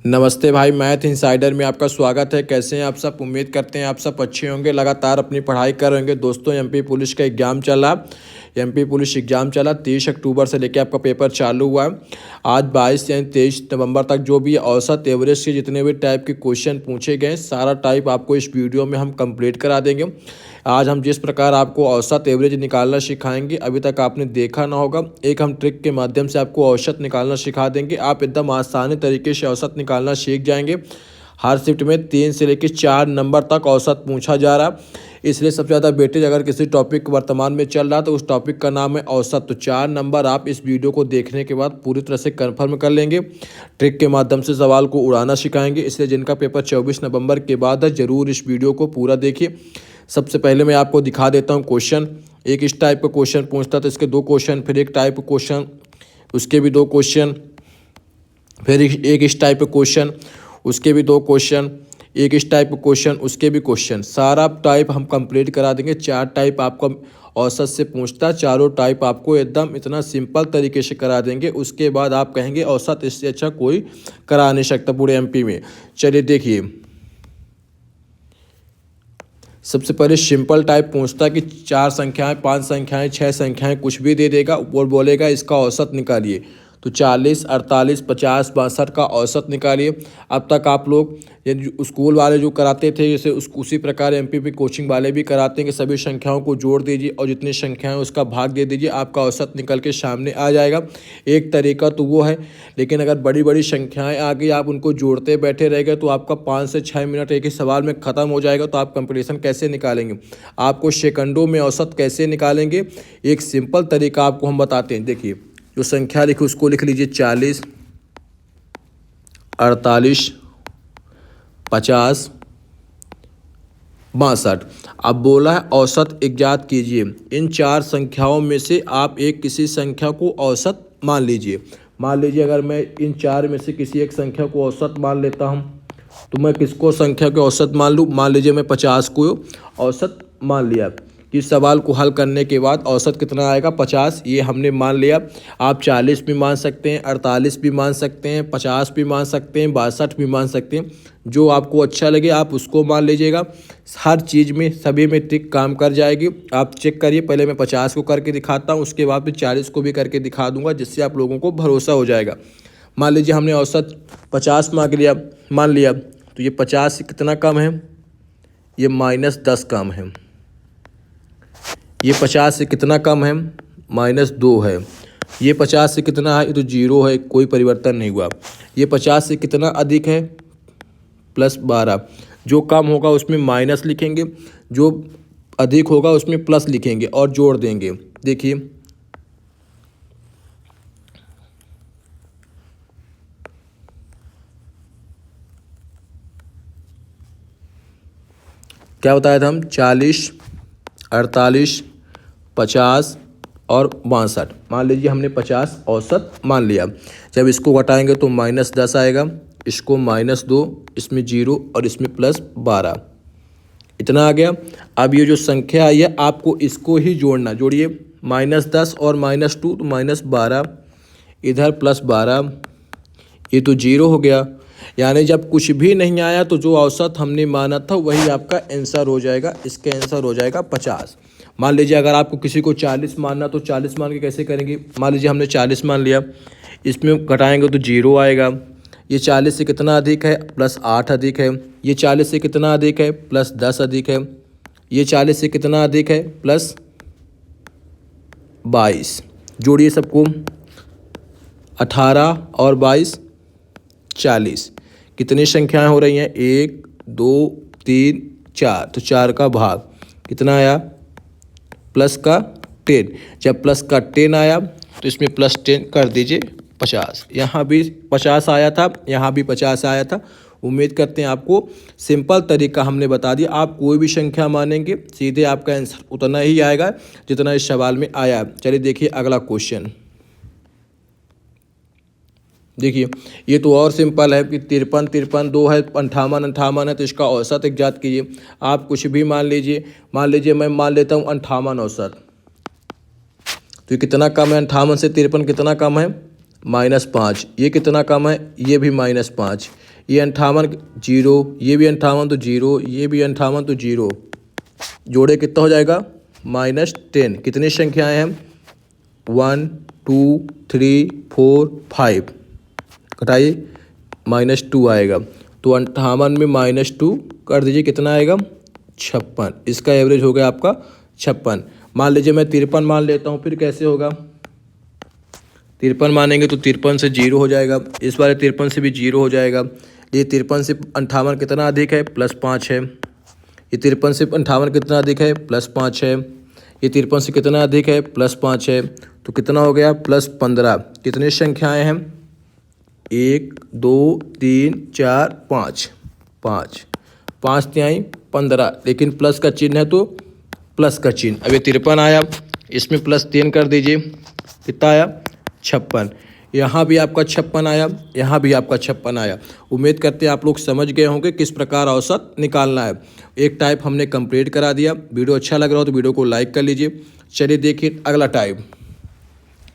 नमस्ते भाई, math insider में आपका स्वागत है। कैसे हैं आप सब? उम्मीद करते हैं आप सब अच्छे होंगे, लगातार अपनी पढ़ाई कर रहे होंगे। दोस्तों, एमपी पुलिस का एग्ज़ाम चला। एमपी पुलिस एग्ज़ाम चला 30 अक्टूबर से लेकर आपका पेपर चालू हुआ है। आज 22 यानी 23 नवंबर तक जो भी औसत एवरेज के जितने भी टाइप के क्वेश्चन पूछे गए, सारा टाइप आपको इस वीडियो में हम कंप्लीट करा देंगे। आज हम जिस प्रकार आपको औसत एवरेज निकालना सिखाएंगे, अभी तक आपने देखा ना होगा, एक हम ट्रिक के माध्यम से आपको औसत निकालना सिखा देंगे। आप एकदम आसानी तरीके से औसत निकालना सीख जाएंगे। हर शिफ्ट में 3 से लेकर 4 नंबर तक औसत पूछा जा रहा है, इसलिए सबसे ज़्यादा वेटेज अगर किसी टॉपिक वर्तमान में चल रहा है तो उस टॉपिक का नाम है औसत। तो 4 नंबर आप इस वीडियो को देखने के बाद पूरी तरह से कंफर्म कर लेंगे। ट्रिक के माध्यम से सवाल को उड़ाना सिखाएंगे, इसलिए जिनका पेपर 24 नवंबर के बाद है, ज़रूर इस वीडियो को पूरा देखिए। सबसे पहले मैं आपको दिखा देता हूँ क्वेश्चन। एक इस टाइप का क्वेश्चन पूछता तो इसके 2 क्वेश्चन, फिर एक टाइप क्वेश्चन उसके भी 2 क्वेश्चन, फिर एक इस टाइप क्वेश्चन उसके भी 2 क्वेश्चन, एक इस टाइप क्वेश्चन उसके भी क्वेश्चन। सारा टाइप हम कंप्लीट करा देंगे। 4 टाइप आपको औसत से पूछता, चारों टाइप आपको एकदम इतना सिंपल तरीके से करा देंगे। उसके बाद आप कहेंगे औसत इससे अच्छा कोई करा नहीं सकता पूरे एमपी में। चलिए देखिए, सबसे पहले सिंपल टाइप पूछता कि 4 संख्याएं, 5 संख्याएं, 6 संख्याएं, कुछ भी दे देगा और बोलेगा इसका औसत निकालिए। तो 40, 48, 50, 62 का औसत निकालिए। अब तक आप लोग ये स्कूल वाले जो कराते थे, जैसे उसी प्रकार एमपीपी कोचिंग वाले भी कराते हैं कि सभी संख्याओं को जोड़ दीजिए और जितनी संख्याएं उसका भाग दे दीजिए, आपका औसत निकल के सामने आ जाएगा। एक तरीका तो वो है, लेकिन अगर बड़ी बड़ी संख्याएं आ गई, आप उनको जोड़ते बैठे रह गए तो आपका 5 से 6 मिनट एक ही सवाल में ख़त्म हो जाएगा। तो आप कंपटीशन कैसे निकालेंगे? आपको सेकंडों में औसत कैसे निकालेंगे, एक सिंपल तरीका आपको हम बताते हैं। देखिए, जो संख्या लिखी उसको लिख लीजिए 40, 48, 50, 62। अब बोला है औसत इज्ञात कीजिए। इन 4 संख्याओं में से आप एक किसी संख्या को औसत मान लीजिए। मान लीजिए अगर मैं इन 4 में से किसी एक संख्या को औसत मान लेता हूं, तो मैं किसको संख्या के औसत मान लूँ? मान लीजिए मैं 50 को औसत मान लिया। इस सवाल को हल करने के बाद औसत कितना आएगा? 50, ये हमने मान लिया। आप 40 भी मान सकते हैं, 48 भी मान सकते हैं, 50 भी मान सकते हैं, 62 भी मान सकते हैं। जो आपको अच्छा लगे आप उसको मान लीजिएगा। हर चीज़ में सभी में ट्रिक काम कर जाएगी। आप चेक करिए। पहले मैं 50 को करके दिखाता हूँ, उसके बाद फिर 40 को भी करके दिखा दूंगा, जिससे आप लोगों को भरोसा हो जाएगा। मान लीजिए हमने औसत 50 मान लिया, तो ये 50 से कितना कम है? ये -10 कम है। ये 50 से कितना कम है? -2 है। ये 50 से कितना है? ये तो 0 है, कोई परिवर्तन नहीं हुआ। ये 50 से कितना अधिक है? +12। जो कम होगा उसमें माइनस लिखेंगे, जो अधिक होगा उसमें प्लस लिखेंगे और जोड़ देंगे। देखिए, क्या बताया था हम? 40, 48, 50 और 62। मान लीजिए हमने 50 औसत मान लिया। जब इसको घटाएंगे तो -10 आएगा, इसको -2, इसमें 0 और इसमें +12, इतना आ गया। अब ये जो संख्या आई है आपको इसको ही जोड़ना। जोड़िए, -10 और -2 तो -12, इधर +12, ये तो 0 हो गया। यानी जब कुछ भी नहीं आया तो जो औसत हमने माना था वही आपका आंसर हो जाएगा। इसका आंसर हो जाएगा 50। मान लीजिए अगर आपको किसी को 40 मानना, तो 40 मान के कैसे करेंगे? मान लीजिए हमने 40 मान लिया, इसमें घटाएंगे तो 0 आएगा। ये 40 से कितना अधिक है? +8 अधिक है। ये 40 से कितना अधिक है? +10 अधिक है। ये 40 से कितना अधिक है? +22। जोड़िए सबको, 18 और 22, 40। कितनी संख्याएं हो रही हैं? 1, 2, 3, 4। तो 4 का भाग कितना आया? +10। जब +10 आया तो इसमें +10 कर दीजिए 50। यहाँ भी 50 आया था, यहाँ भी 50 आया था। उम्मीद करते हैं आपको सिंपल तरीका हमने बता दिया। आप कोई भी संख्या मानेंगे, सीधे आपका आंसर उतना ही आएगा जितना इस सवाल में आया। चलिए देखिए अगला क्वेश्चन। देखिए, ये तो और सिंपल है कि 53, 53, 2 है, 58, 58 है, तो इसका औसत इज्ञात कीजिए। आप कुछ भी मान लीजिए। मान लीजिए मैं मान लेता हूँ 58 औसत। तो ये कितना कम है? 58 से 53 कितना कम है? -5। ये कितना कम है? ये भी -5। ये 58 जीरो, ये भी 58 तो जीरो, ये भी 58 तो जीरो, जोड़े कितना हो जाएगा -10। कितनी संख्याएं हैं 1 2 3 4 5, घटाइए -2 आएगा। तो 58 में -2 कर दीजिए, कितना आएगा 56। इसका एवरेज हो गया आपका 56। मान लीजिए मैं 53 मान लेता हूँ, फिर कैसे होगा 53 मानेंगे तो 53 से 0 हो जाएगा, इस बार 53 से भी 0 हो जाएगा। ये 53 से 58 कितना अधिक है +5 है, ये 53 से 58 कितना अधिक है +5 है, ये 53 से कितना अधिक है +5 है, तो कितना हो गया +15। कितनी संख्याएं हैं 1 2 3 4 5, 5 तिहाई 15, लेकिन प्लस का चिन्ह है तो प्लस का चिन्ह। अब ये 53 आया, इसमें +3 कर दीजिए, कितना आया 56। यहाँ भी आपका 56 आया, यहाँ भी आपका 56 आया। उम्मीद करते हैं आप लोग समझ गए होंगे किस प्रकार औसत निकालना है। एक टाइप हमने कंप्लीट करा दिया। वीडियो अच्छा लग रहा हो तो वीडियो को लाइक कर लीजिए। चलिए देखिए अगला टाइप।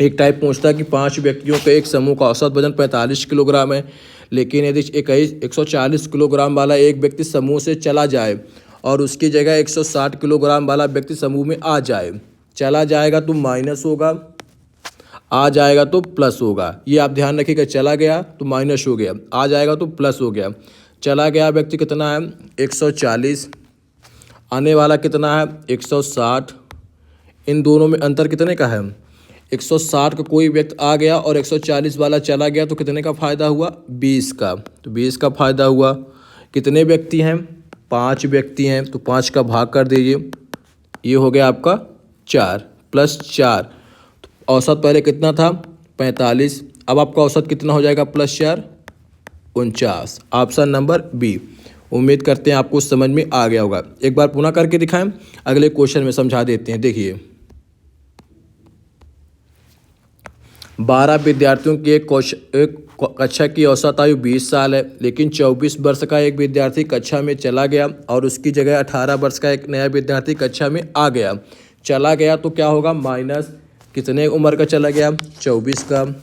एक टाइप पूछता है कि 5 व्यक्तियों के एक समूह का औसत वजन 45 किलोग्राम है, लेकिन यदि 140 किलोग्राम वाला एक व्यक्ति समूह से चला जाए और उसकी जगह 160 किलोग्राम वाला व्यक्ति समूह में आ जाए, चला जाएगा तो माइनस होगा, आ जाएगा तो प्लस होगा। ये आप ध्यान रखिएगा, चला गया तो माइनस हो गया, आ जाएगा तो प्लस हो गया। चला गया व्यक्ति कितना है 140, आने वाला कितना है 160। इन दोनों में अंतर कितने का है 160 का कोई व्यक्ति आ गया और 140 वाला चला गया, तो कितने का फ़ायदा हुआ 20 का, तो 20 का फ़ायदा हुआ। कितने व्यक्ति हैं 5 व्यक्ति हैं, तो 5 का भाग कर दीजिए, ये हो गया आपका 4 +4। तो औसत पहले कितना था 45, अब आपका औसत कितना हो जाएगा +4 49। Option number B. उम्मीद करते हैं आपको समझ में आ गया होगा। एक बार पुनः करके दिखाएं, अगले क्वेश्चन में समझा देते हैं। देखिए 12 विद्यार्थियों की एक कक्षा की औसत आयु 20 साल है, लेकिन 24 वर्ष का एक विद्यार्थी कक्षा में चला गया और उसकी जगह 18 वर्ष का एक नया विद्यार्थी कक्षा में आ गया। चला गया तो क्या होगा माइनस, कितने उम्र का चला गया 24 का,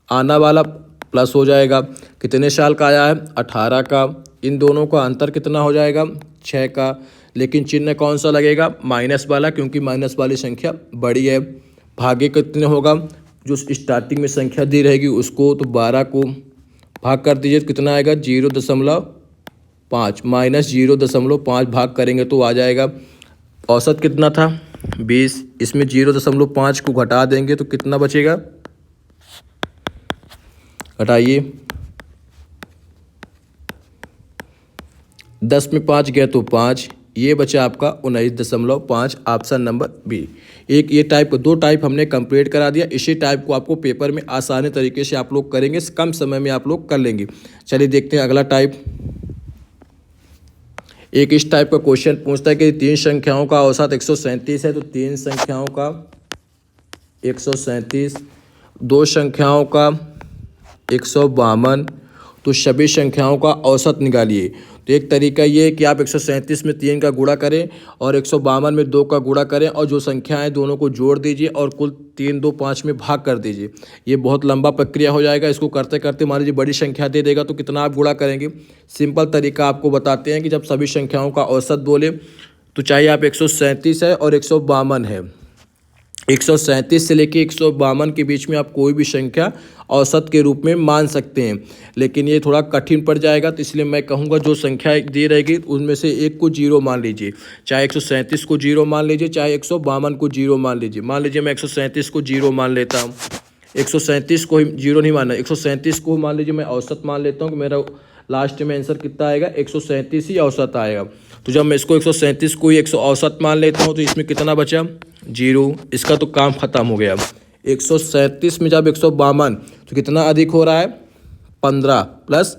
आना वाला प्लस हो जाएगा, कितने साल का आया है 18 का, इन दोनों का अंतर कितना हो जाएगा 6 का, लेकिन चिन्ह कौन सा लगेगा माइनस वाला, क्योंकि माइनस वाली संख्या बड़ी है। भागे कितने होगा, जो स्टार्टिंग में संख्या दी रहेगी उसको, तो 12 को भाग कर दीजिए, कितना आएगा 0.5 माइनस 0.5 भाग करेंगे तो आ जाएगा। औसत कितना था 20, इसमें 0.5 को घटा देंगे तो कितना बचेगा, घटाइए 10 में 5 गया तो 5, ये बचा आपका 19.5। Option number B. एक ये टाइप, 2 टाइप हमने कंप्लीट करा दिया। इसी टाइप को आपको पेपर में आसानी तरीके से आप लोग करेंगे, कम समय में आप लोग कर लेंगे। चलिए देखते हैं अगला टाइप। एक इस टाइप का क्वेश्चन पूछता है कि 3 संख्याओं का औसत 137 है, तो 3 संख्याओं का 137, 2 संख्याओं का 152, तो सभी संख्याओं का औसत निकालिए। तो एक तरीका ये है कि आप 137 में 3 का गुणा करें और 152 में 2 का गुणा करें और जो संख्याएं दोनों को जोड़ दीजिए और कुल 3 2 5 में भाग कर दीजिए। ये बहुत लंबा प्रक्रिया हो जाएगा। इसको करते करते मान लीजिए बड़ी संख्या दे देगा तो कितना आप गुणा करेंगे। सिंपल तरीका आपको बताते हैं कि जब सभी संख्याओं का औसत बोले तो चाहे आप 137 है और 152 है, 137 से लेके 152 के बीच में आप कोई भी संख्या औसत के रूप में मान सकते हैं, लेकिन ये थोड़ा कठिन पड़ जाएगा। तो इसलिए मैं कहूँगा जो संख्या दी रहेगी उनमें से एक को 0 मान लीजिए। चाहे 137 को 0 मान लीजिए, चाहे 152 को 0 मान लीजिए। मान लीजिए मैं 137 को 0 मान लेता हूँ, 137 को 0 नहीं मानना, 137 को मान लीजिए मैं औसत मान लेता हूँ कि मेरा लास्ट में आंसर कितना आएगा 137 ही औसत आएगा। तो जब मैं इसको 137 को ही 100 औसत मान लेता हूँ तो इसमें कितना बचा 0, इसका तो काम ख़त्म हो गया। 137 में जब 152 तो कितना अधिक हो रहा है 15 +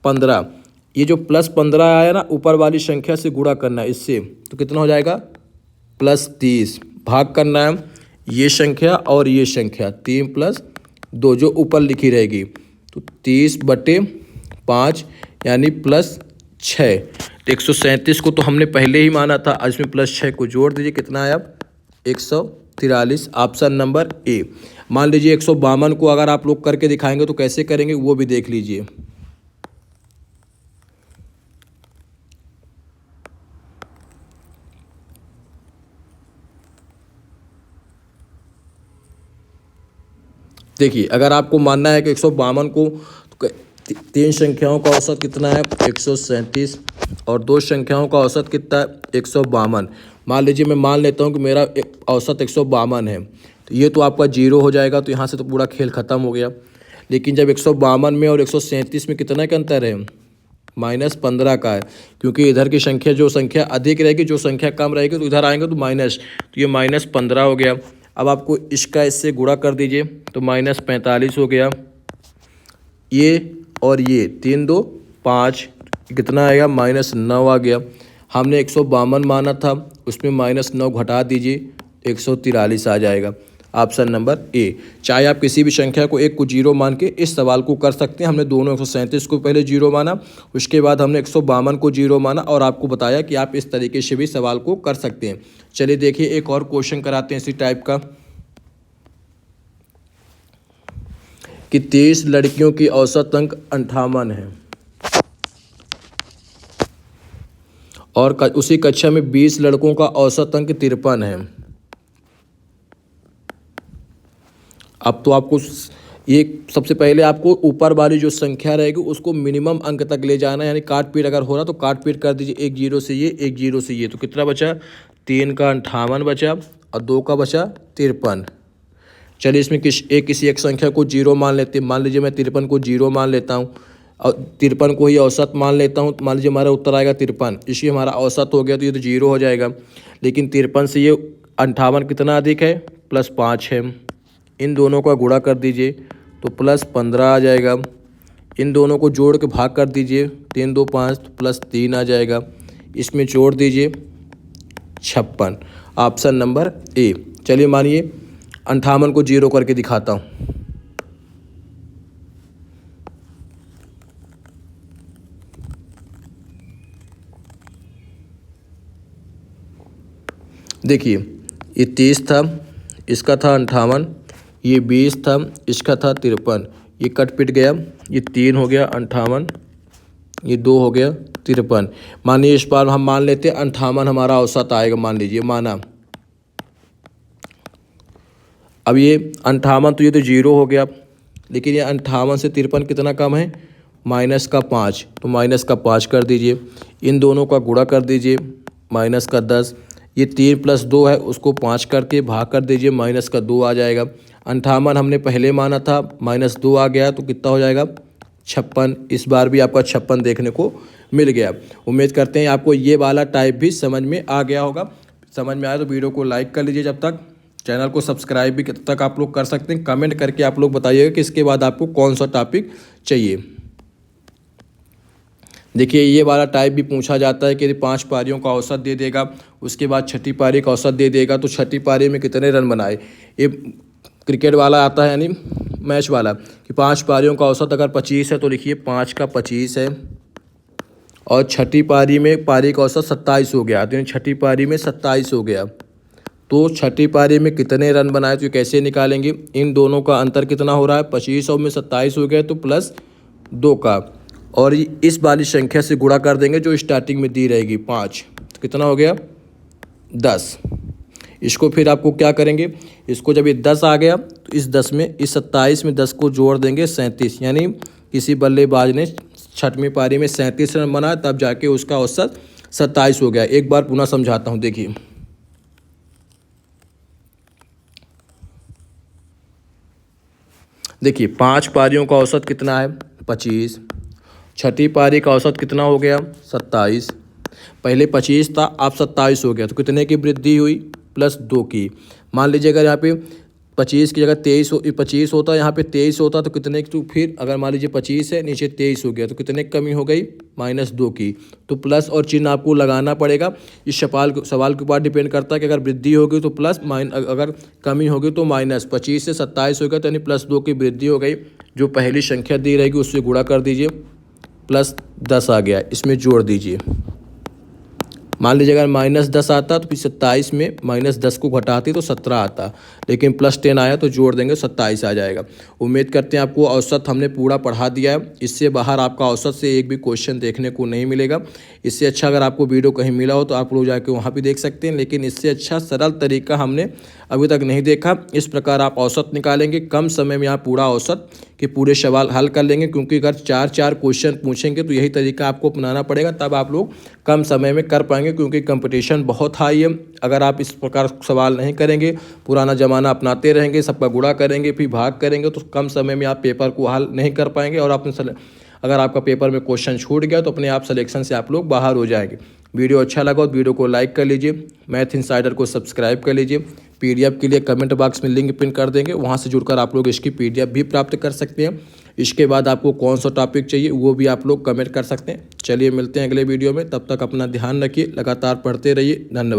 15, ये जो +15 आया ना ऊपर वाली संख्या से गुणा करना है इससे, तो कितना हो जाएगा +30, भाग करना है ये संख्या और ये संख्या 3 + 2 जो ऊपर लिखी रहेगी, तो 30/5 यानी +6। तो 137 को तो हमने पहले ही माना था, इसमें +6 को जोड़ दीजिए, कितना आया 143। Option number A. मान लीजिए 152 को अगर आप लोग करके दिखाएंगे तो कैसे करेंगे वो भी देख लीजिए। देखिए अगर आपको मानना है कि 152 को तो तीन संख्याओं का औसत कितना है 137 और दो संख्याओं का औसत कितना है 152। मान लीजिए मैं मान लेता हूँ कि मेरा औसत 152 है, तो ये तो आपका जीरो हो जाएगा, तो यहाँ से तो पूरा खेल ख़त्म हो गया। लेकिन जब 152 में और 137 में कितना का अंतर है, -15 का है, क्योंकि इधर की संख्या जो संख्या अधिक रहेगी, जो संख्या कम रहेगी तो इधर आएंगे तो माइनस, तो ये -15 हो गया। अब आपको इसका इससे गुणा कर दीजिए तो -45 हो गया, ये और ये 3 2 5 कितना आएगा -9 आ गया। हमने 152 माना था, उसमें -9 घटा दीजिए 143 आ जाएगा। Option number A. चाहे आप किसी भी संख्या को एक को जीरो मान के इस सवाल को कर सकते हैं। हमने दोनों 137 को पहले जीरो माना, उसके बाद हमने 152 को जीरो माना और आपको बताया कि आप इस तरीके से भी सवाल को कर सकते हैं। चलिए देखिए एक और क्वेश्चन कराते हैं इसी टाइप का कि 23 लड़कियों की औसत अंक 58 है और उसी कक्षा में 20 लड़कों का औसत अंक 53 है। अब तो आपको ये सबसे पहले आपको ऊपर वाली जो संख्या रहेगी उसको मिनिमम अंक तक ले जाना है, यानी काट पीट अगर हो रहा तो काट पीट कर दीजिए, एक जीरो से ये एक जीरो से ये, तो कितना बचा 3 का 58 बचा और 2 का बचा 53। चलिए इसमें किसी एक संख्या को जीरो मान लेते हैं। मान लीजिए मैं 53 को जीरो मान लेता हूँ और 53 को ही औसत मान लेता हूँ। मान लीजिए हमारा उत्तर आएगा 53, इसी हमारा औसत हो गया तो ये तो जीरो हो जाएगा। लेकिन 53 से ये 58 कितना अधिक है +5 है। इन दोनों का गुणा कर दीजिए तो +15 आ जाएगा। इन दोनों को जोड़ के भाग कर दीजिए 3 2 5 तो +3 आ जाएगा। इसमें जोड़ दीजिए 56। Option number A. चलिए मानिए 58 को जीरो करके दिखाता हूँ। देखिए ये 30 था, इसका था 58, ये 20 था, इसका था 53, ये कट पिट गया, ये 3 हो गया 58, ये 2 हो गया 53। मानिए इस बार हम मान लेते हैं 58 हमारा औसत आएगा, मान लीजिए माना। अब ये 58 तो ये तो जीरो हो गया, लेकिन ये 58 से 53 कितना कम है -5, तो -5 कर दीजिए। इन दोनों का गुणा कर दीजिए -10। ये 3 + 2 है, उसको 5 करके भाग कर दीजिए -2 आ जाएगा। 58 हमने पहले माना था, -2 आ गया तो कितना हो जाएगा 56। इस बार भी आपका 56 देखने को मिल गया। उम्मीद करते हैं आपको ये वाला टाइप भी समझ में आ गया होगा। समझ में आया तो वीडियो को लाइक कर लीजिए, जब तक चैनल को सब्सक्राइब भी तब तक आप लोग कर सकते हैं। कमेंट करके आप लोग बताइएगा कि इसके बाद आपको कौन सा टॉपिक चाहिए। देखिए ये वाला टाइप भी पूछा जाता है कि यदि 5 पारियों का औसत दे देगा, उसके बाद छठी पारी का औसत दे देगा तो छठी पारी में कितने रन बनाए। ये क्रिकेट वाला आता है, यानी मैच वाला, कि 5 पारियों का औसत अगर 25 है तो लिखिए 5 का 25 है और छठी पारी में पारी का औसत 27 हो गया, तो छठी पारी में 27 हो गया तो छठी पारी में कितने रन बनाए, तो कैसे निकालेंगे। इन दोनों का अंतर कितना हो रहा है 25 और में 27 हो गया तो +2 का, और इस वाली संख्या से गुणा कर देंगे जो स्टार्टिंग में दी रहेगी 5, तो कितना हो गया 10। इसको फिर आपको क्या करेंगे, इसको जब ये 10 आ गया तो इस 10 में इस 27 में 10 को जोड़ देंगे 37, यानी किसी बल्लेबाज ने छठवीं पारी में 37 रन बनाया तब जाके उसका औसत 27 हो गया। एक बार पुनः समझाता हूँ। देखिए 5 पारियों का औसत कितना है 25, छठी पारी का औसत कितना हो गया 27, पहले 25 था अब 27 हो गया तो कितने की वृद्धि हुई +2 की। मान लीजिए अगर यहाँ पे 25 की जगह 25 होता, यहाँ पे 23 होता तो कितने की, तो फिर अगर मान लीजिए 25 है नीचे 23 हो गया तो कितने की कमी हो गई -2 की, तो प्लस और चिन्ह आपको लगाना पड़ेगा। इस सवाल के ऊपर डिपेंड करता है कि अगर वृद्धि होगी तो प्लस, अगर कमी होगी तो माइनस। 25 से 27 हो गया तो यानी +2 की वृद्धि हो गई। जो पहली संख्या दी रहेगी उससे गुणा कर दीजिए, +10 आ गया, इसमें जोड़ दीजिए मान लीजिए अगर -10 आता तो फिर 27 में -10 को घटाती तो 17 आता, लेकिन +10 आया तो जोड़ देंगे 27 आ जाएगा। उम्मीद करते हैं आपको औसत हमने पूरा पढ़ा दिया है। इससे बाहर आपका औसत से एक भी क्वेश्चन देखने को नहीं मिलेगा। इससे अच्छा अगर आपको वीडियो कहीं मिला हो तो आप लोग जाके वहाँ भी देख सकते हैं, लेकिन इससे अच्छा सरल तरीका हमने अभी तक नहीं देखा। इस प्रकार आप औसत निकालेंगे, कम समय में आप पूरा औसत के पूरे सवाल हल कर लेंगे, क्योंकि अगर 4-4 क्वेश्चन पूछेंगे तो यही तरीका आपको अपनाना पड़ेगा, तब आप लोग कम समय में कर पाएंगे, क्योंकि कंपटीशन बहुत हाई है। अगर आप इस प्रकार सवाल नहीं करेंगे, पुराना ज़माना अपनाते रहेंगे, सबका गुणा करेंगे फिर भाग करेंगे, तो कम समय में आप पेपर को हल नहीं कर पाएंगे और अगर आपका पेपर में क्वेश्चन छूट गया तो अपने आप सिलेक्शन से आप लोग बाहर हो जाएंगे। वीडियो अच्छा लगा तो वीडियो को लाइक कर लीजिए, मैथ इनसाइडर को सब्सक्राइब कर लीजिए। PDF के लिए कमेंट बॉक्स में लिंक पिन कर देंगे, वहां से जुड़कर आप लोग इसकी PDF भी प्राप्त कर सकते हैं। इसके बाद आपको कौन सा टॉपिक चाहिए वो भी आप लोग कमेंट कर सकते हैं। चलिए मिलते हैं अगले वीडियो में, तब तक अपना ध्यान रखिए, लगातार पढ़ते रहिए। धन्यवाद।